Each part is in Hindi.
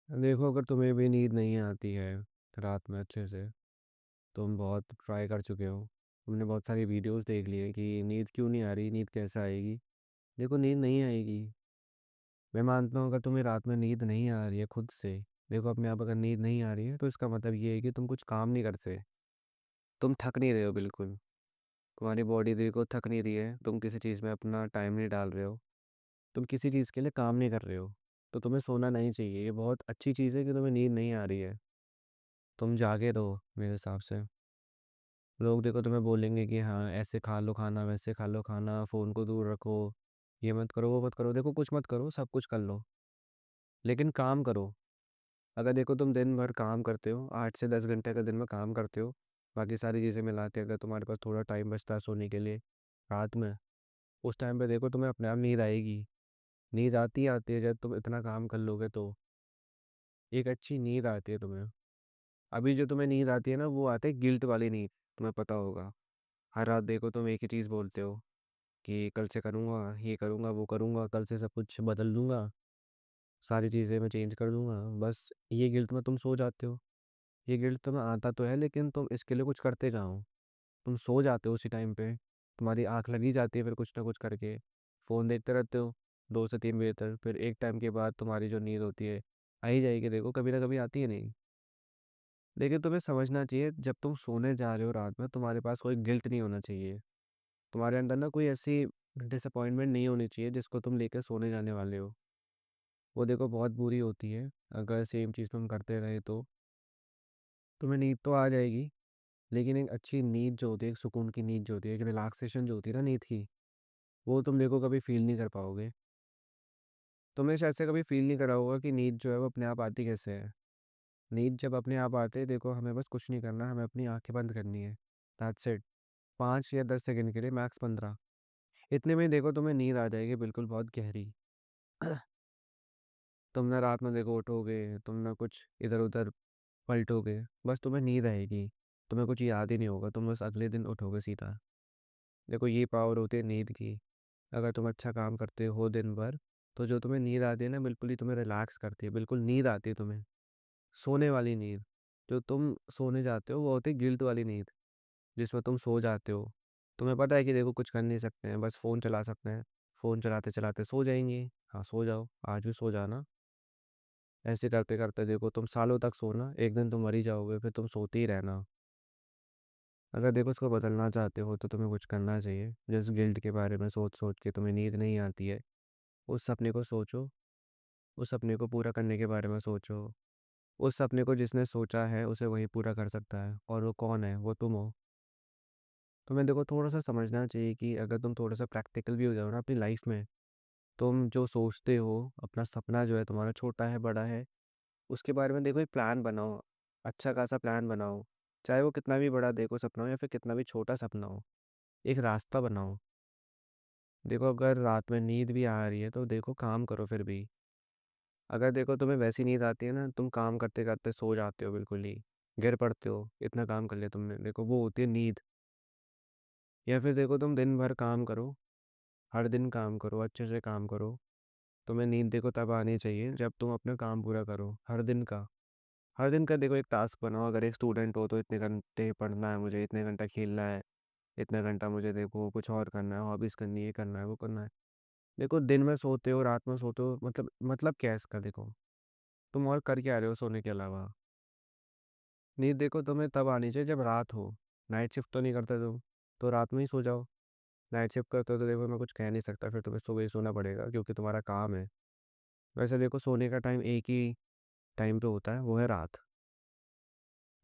देखो, अगर तुम्हें भी नींद नहीं आती है रात में अच्छे से, तुम बहुत ट्राई कर चुके हो। तुमने बहुत सारी वीडियोस देख ली है कि नींद क्यों नहीं आ रही, नींद कैसे आएगी। देखो, नींद नहीं आएगी। मैं मानता हूँ अगर तुम्हें रात में नींद नहीं आ रही है खुद से, देखो अपने आप अगर नींद नहीं आ रही है तो इसका मतलब ये है कि तुम कुछ काम नहीं करते। तुम थक नहीं रहे हो बिल्कुल। तुम्हारी बॉडी देखो थक नहीं रही है, तुम किसी चीज़ में अपना टाइम नहीं डाल रहे हो। तुम किसी चीज़ के लिए काम नहीं कर रहे हो। तो तुम्हें सोना नहीं चाहिए। ये बहुत अच्छी चीज़ है कि तुम्हें नींद नहीं आ रही है। तुम जागे रहो मेरे हिसाब से। लोग देखो तुम्हें बोलेंगे कि हाँ ऐसे खा लो खाना, वैसे खा लो खाना, फ़ोन को दूर रखो, ये मत करो वो मत करो। देखो, कुछ मत करो, सब कुछ कर लो, लेकिन काम करो। अगर देखो तुम दिन भर काम करते हो, 8 से 10 घंटे का दिन में काम करते हो, बाकी सारी चीज़ें मिला के अगर तुम्हारे पास थोड़ा टाइम बचता है सोने के लिए रात में, उस टाइम पे देखो तुम्हें अपने आप नींद आएगी। नींद आती ही आती है जब तुम इतना काम कर लोगे तो एक अच्छी नींद आती है तुम्हें। अभी जो तुम्हें नींद आती है ना, वो आती है गिल्ट वाली नींद। तुम्हें पता होगा, हर रात देखो तुम एक ही चीज़ बोलते हो कि कल से करूँगा, ये करूँगा, वो करूँगा, कल से सब कुछ बदल दूँगा, सारी चीज़ें मैं चेंज कर दूँगा। बस ये गिल्ट में तुम सो जाते हो। ये गिल्ट तुम्हें आता तो है, लेकिन तुम इसके लिए कुछ करते जाओ। तुम सो जाते हो उसी टाइम पे, तुम्हारी आँख लगी जाती है फिर कुछ ना कुछ करके। फ़ोन देखते रहते हो 2 से 3 बजे तक, फिर एक टाइम के बाद तुम्हारी जो नींद होती है, आ ही जाएगी। देखो, कभी ना कभी आती है नहीं। लेकिन तुम्हें समझना चाहिए, जब तुम सोने जा रहे हो रात में, तुम्हारे पास कोई गिल्ट नहीं होना चाहिए। तुम्हारे अंदर ना कोई ऐसी डिसअपॉइंटमेंट नहीं होनी चाहिए जिसको तुम लेके सोने जाने वाले हो। वो देखो बहुत बुरी होती है। अगर सेम चीज़ तुम करते रहे तो तुम्हें नींद तो आ जाएगी, लेकिन एक अच्छी नींद जो होती है, एक सुकून की नींद जो होती है, एक रिलैक्सेशन जो होती है ना नींद की, वो तुम देखो कभी फ़ील नहीं कर पाओगे। तुमने शायद से कभी फ़ील नहीं करा होगा कि नींद जो है वो अपने आप आती कैसे है। नींद जब अपने आप आते है, देखो हमें बस कुछ नहीं करना, हमें अपनी आँखें बंद करनी है। That's it. 5 या 10 सेकंड के लिए, मैक्स 15। इतने में ही देखो तुम्हें नींद आ जाएगी बिल्कुल बहुत गहरी। तुम ना रात में देखो उठोगे, तुम ना कुछ इधर-उधर पलटोगे, बस तुम्हें नींद आएगी। तुम्हें कुछ याद ही नहीं होगा, तुम बस अगले दिन उठोगे सीधा। देखो, ये पावर होती है नींद की। अगर तुम अच्छा काम करते हो दिन भर, तो जो तुम्हें नींद आती है ना, बिल्कुल ही तुम्हें रिलैक्स करती है, बिल्कुल नींद आती है तुम्हें, सोने वाली नींद। जो तुम सोने जाते हो वो होती है गिल्ट वाली नींद, जिसमें तुम सो जाते हो। तुम्हें पता है कि देखो कुछ कर नहीं सकते हैं, बस फ़ोन चला सकते हैं, फ़ोन चलाते-चलाते सो जाएँगे। हाँ, सो जाओ, आज भी सो जाना। ऐसे करते-करते देखो तुम सालों तक सोना, एक दिन तुम मर ही जाओगे, फिर तुम सोते ही रहना। अगर देखो इसको बदलना चाहते हो तो तुम्हें कुछ करना चाहिए। जिस गिल्ट के बारे में सोच-सोच के तुम्हें नींद नहीं आती है, उस सपने को सोचो, उस सपने को पूरा करने के बारे में सोचो। उस सपने को जिसने सोचा है उसे वही पूरा कर सकता है, और वो कौन है? वो तुम हो। तुम्हें देखो थोड़ा-सा समझना चाहिए कि अगर तुम थोड़ा-सा प्रैक्टिकल भी हो जाओ ना अपनी लाइफ में, तुम जो सोचते हो, अपना सपना जो है तुम्हारा छोटा है, बड़ा है, उसके बारे में देखो एक प्लान बनाओ, अच्छा खासा प्लान बनाओ। चाहे वो कितना भी बड़ा देखो सपना हो या फिर कितना भी छोटा सपना हो, एक रास्ता बनाओ। देखो, अगर रात में नींद भी आ रही है तो देखो काम करो फिर भी। अगर देखो तुम्हें वैसी नींद आती है ना, तुम काम करते-करते सो जाते हो बिल्कुल ही, गिर पड़ते हो, इतना काम कर लिया तुमने, देखो वो होती है नींद। या फिर देखो तुम दिन भर काम करो, हर दिन काम करो, अच्छे से काम करो। तुम्हें नींद देखो तब आनी चाहिए जब तुम अपना काम पूरा करो, हर दिन का। हर दिन का देखो एक टास्क बनाओ, अगर एक स्टूडेंट हो तो इतने घंटे पढ़ना है मुझे, इतने घंटा खेलना है, इतना घंटा मुझे देखो कुछ और करना है, हॉबीज़ करनी है, ये करना है, वो करना है। देखो, दिन में सोते हो, रात में सोते हो, मतलब क्या है इसका देखो? तुम और कर क्या रहे हो सोने के अलावा? नींद देखो तुम्हें तब आनी चाहिए जब रात हो। नाइट शिफ्ट तो नहीं करते तुम, तो रात में ही सो जाओ। नाइट शिफ्ट करते हो तो देखो मैं कुछ कह नहीं सकता, फिर तुम्हें सुबह ही सोना पड़ेगा क्योंकि तुम्हारा काम है। वैसे देखो सोने का टाइम एक ही टाइम पे होता है, वो है रात।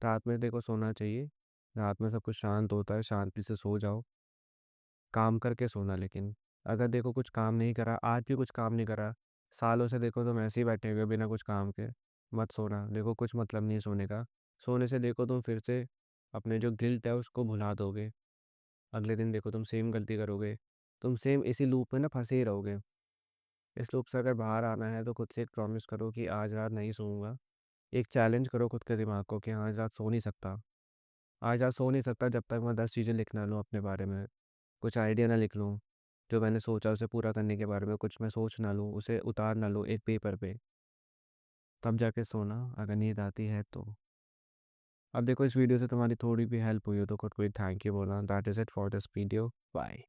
रात में देखो सोना चाहिए, रात में सब कुछ शांत होता है, शांति से सो जाओ। काम करके सोना लेकिन, अगर देखो कुछ काम नहीं करा, आज भी कुछ काम नहीं करा, सालों से देखो तुम ऐसे ही बैठे हुए हो बिना कुछ काम के, मत सोना। देखो कुछ मतलब नहीं है सोने का। सोने से देखो तुम फिर से अपने जो गिल्ट है उसको भुला दोगे। अगले दिन देखो तुम सेम गलती करोगे। तुम सेम इसी लूप में ना फँसे ही रहोगे। इस लूप से अगर बाहर आना है तो खुद से एक प्रॉमिस करो कि आज रात नहीं सोऊँगा। एक चैलेंज करो खुद के दिमाग को कि हाँ, आज रात सो नहीं सकता। आज रात सो नहीं सकता जब तक मैं 10 चीज़ें लिख ना लूँ अपने बारे में। कुछ आइडिया ना लिख लूँ, जो मैंने सोचा उसे पूरा करने के बारे में कुछ मैं सोच ना लूँ, उसे उतार ना लूँ एक पेपर पे। तब जाके सोना अगर नींद आती है तो। अब देखो इस वीडियो से तुम्हारी थोड़ी भी हेल्प हुई हो तो खुद को थैंक यू बोलना। That is it for this video. Bye.